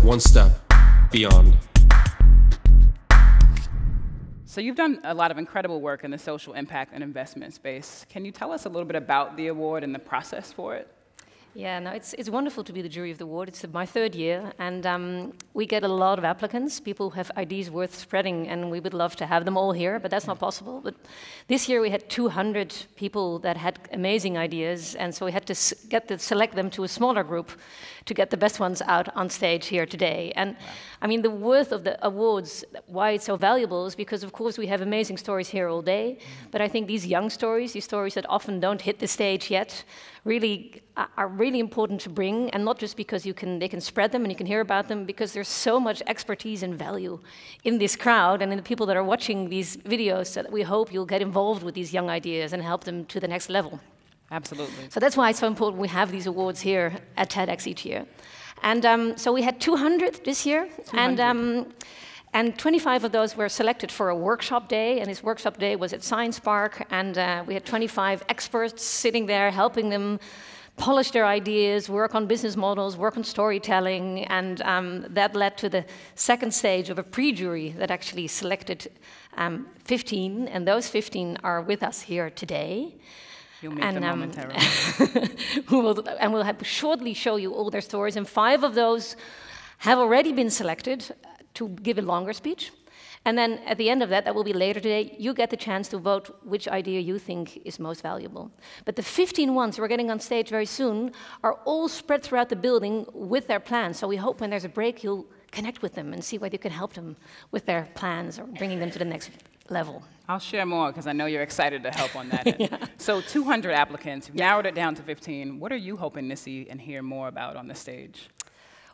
one step beyond. So you've done a lot of incredible work in the social impact and investment space. Can you tell us a little bit about the award and the process for it? Yeah, no, it's wonderful to be the jury of the award. It's my third year, and we get a lot of applicants, people who have ideas worth spreading, and we would love to have them all here, but that's not possible. But this year we had 200 people that had amazing ideas, and so we had to select them to a smaller group to get the best ones out on stage here today. And I mean, the worth of the awards, why it's so valuable, is because, of course, we have amazing stories here all day, but I think these young stories, these stories that often don't hit the stage yet, really are really important to bring, and not just because they can spread them and you can hear about them, because there's so much expertise and value in this crowd and in the people that are watching these videos, that we hope you'll get involved with these young ideas and help them to the next level. Absolutely. So that's why it's so important we have these awards here at TEDx each year. And so we had 200 this year, 200. And 25 of those were selected for a workshop day, and this workshop day was at Science Park, and we had 25 experts sitting there helping them polish their ideas, work on business models, work on storytelling, and that led to the second stage of a pre-jury that actually selected 15, and those 15 are with us here today. You'll meet them momentarily. And we'll shortly show you all their stories, and 5 of those have already been selected to give a longer speech. And then at the end of that, that will be later today, you get the chance to vote which idea you think is most valuable. But the 15 ones we're getting on stage very soon are all spread throughout the building with their plans. So we hope when there's a break, you'll connect with them and see whether you can help them with their plans or bringing them to the next level. I'll share more, because I know you're excited to help on that end. Yeah. So 200 applicants, you've narrowed it down to 15. What are you hoping to see and hear more about on the stage?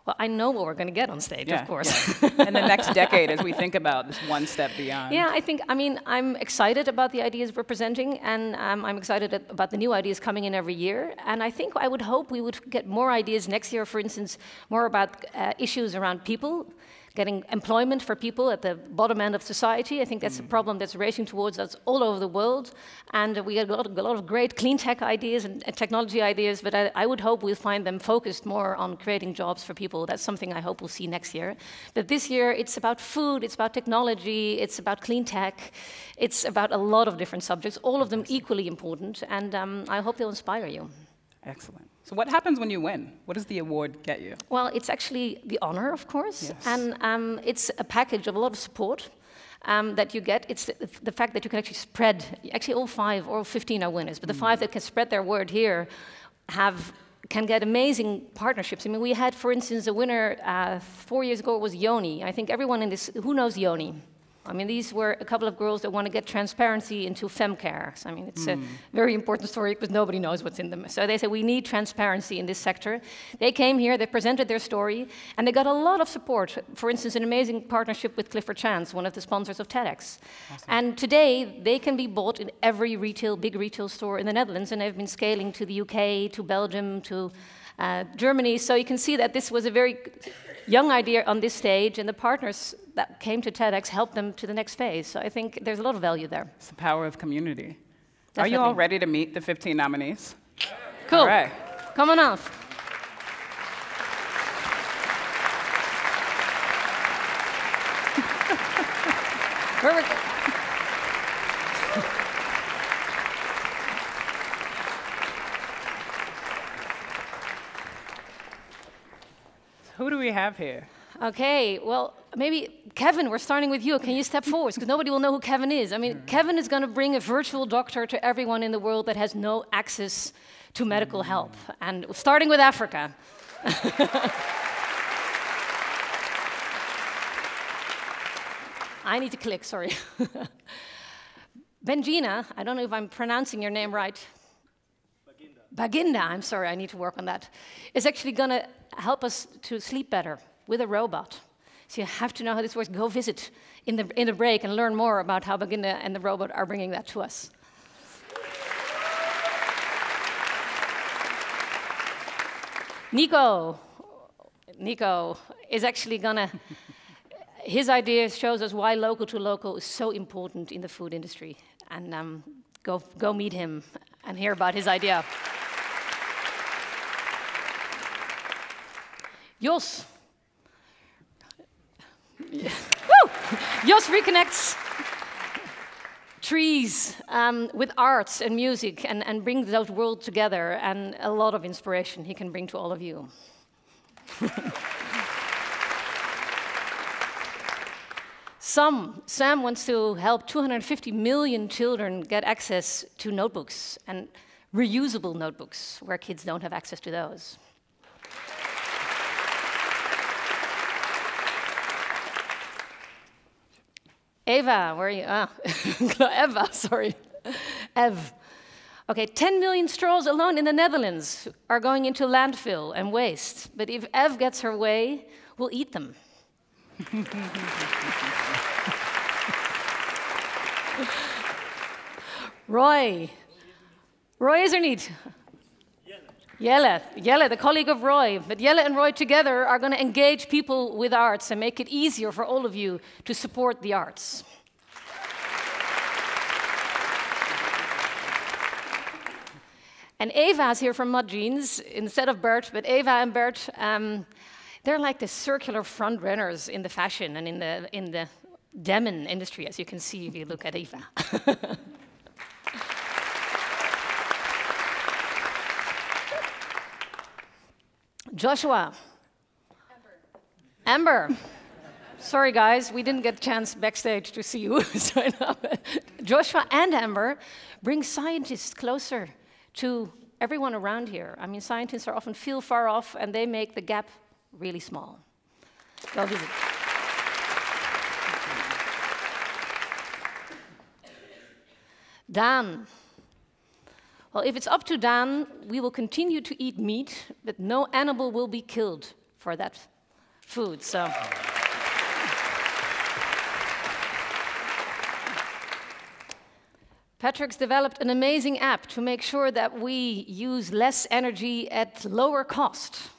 Well, I know what we're going to get on stage, of course. Yeah. In the next decade, as we think about this one step beyond. Yeah, I'm excited about the ideas we're presenting, and I'm excited about the new ideas coming in every year. And I think I would hope we would get more ideas next year, for instance, more about issues around people, getting employment for people at the bottom end of society. I think that's a problem that's racing towards us all over the world. And we get a lot of great clean tech ideas and technology ideas, but I would hope we'll find them focused more on creating jobs for people. That's something I hope we'll see next year. But this year, it's about food, it's about technology, it's about clean tech, it's about a lot of different subjects, all of them equally important, and I hope they'll inspire you. Excellent. So what happens when you win? What does the award get you? Well, it's actually the honor, of course, yes. And it's a package of a lot of support that you get. It's the fact that you can actually spread, actually all 15 are winners, but the 5 that can spread their word here can get amazing partnerships. I mean, we had, for instance, a winner 4 years ago, it was Yoni. I think everyone in this, who knows Yoni? I mean, these were a couple of girls that want to get transparency into femcare. So, I mean, it's a very important story because nobody knows what's in them. So they said, we need transparency in this sector. They came here, they presented their story, and they got a lot of support. For instance, an amazing partnership with Clifford, one of the sponsors of TEDx. Awesome. And today, they can be bought in every big retail store in the Netherlands, and they've been scaling to the UK, to Belgium, to Germany. So you can see that this was a very young idea on this stage, and the partners that came to TEDx helped them to the next phase. So I think there's a lot of value there. It's the power of community. Definitely. Are you all ready to meet the 15 nominees? Cool. All right. Come on off. Who do we have here? Okay, well, maybe Kevin, we're starting with you. Can you step forward? Because nobody will know who Kevin is. I mean, Kevin is going to bring a virtual doctor to everyone in the world that has no access to medical help. And starting with Africa. I need to click, sorry. Benjina, I don't know if I'm pronouncing your name right. Baginda, I'm sorry, I need to work on that. Is actually going to help us to sleep better with a robot. So you have to know how this works. Go visit in the break and learn more about how Baginda and the robot are bringing that to us. Nico is actually gonna, his idea shows us why local to local is so important in the food industry. And go meet him and hear about his idea. Woo! Jos reconnects trees with arts and music and brings those worlds together, and a lot of inspiration he can bring to all of you. Sam wants to help 250 million children get access to notebooks, and reusable notebooks, where kids don't have access to those. Eva, where are you? Ah, Eva, sorry. Ev. Okay, 10 million straws alone in the Netherlands are going into landfill and waste. But if Ev gets her way, we'll eat them. Roy. Roy is er niet. Jelle, the colleague of Roy. But Jelle and Roy together are going to engage people with arts and make it easier for all of you to support the arts. And Eva's here from Mud Jeans instead of Bert, but Eva and Bert, they're like the circular front runners in the fashion and in the denim industry, as you can see if you look at Eva. Joshua. Amber. Sorry, guys, we didn't get a chance backstage to see you. Joshua and Amber bring scientists closer to everyone around here. I mean, scientists are often feel far off, and they make the gap really small. Go visit. Dan. Well, if it's up to Dan, we will continue to eat meat, but no animal will be killed for that food. So. Patrick's developed an amazing app to make sure that we use less energy at lower cost.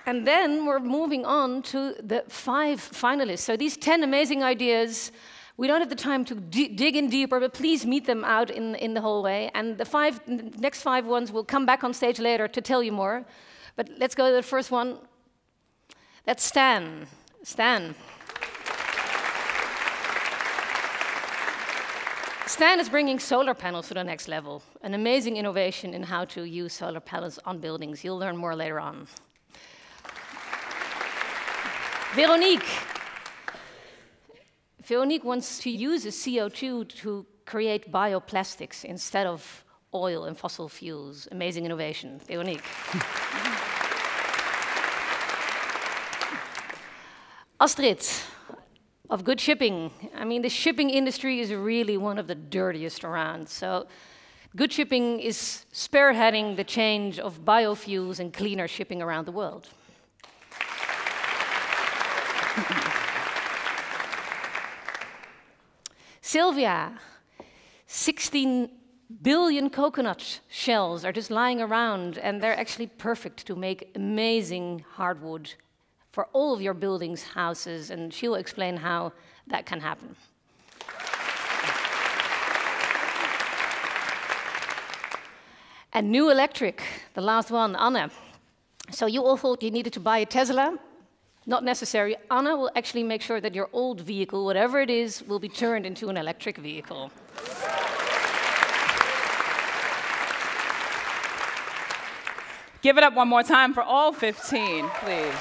And then we're moving on to the 5 finalists. So these 10 amazing ideas, we don't have the time to dig in deeper, but please meet them out in the hallway. And the next 5 ones will come back on stage later to tell you more. But let's go to the first one. That's Stan. Stan. Stan is bringing solar panels to the next level, an amazing innovation in how to use solar panels on buildings. You'll learn more later on. Veronique. Veronique wants to use the CO2 to create bioplastics instead of oil and fossil fuels. Amazing innovation. Veronique. Astrid. Of good shipping. I mean, the shipping industry is really one of the dirtiest around. So good shipping is spearheading the change of biofuels and cleaner shipping around the world. Sylvia, 16 billion coconut shells are just lying around, and they're actually perfect to make amazing hardwood for all of your buildings, houses, and she'll explain how that can happen. And New Electric, the last one, Anne. So you all thought you needed to buy a Tesla? Not necessary. Anne will actually make sure that your old vehicle, whatever it is, will be turned into an electric vehicle. Give it up one more time for all 15, please.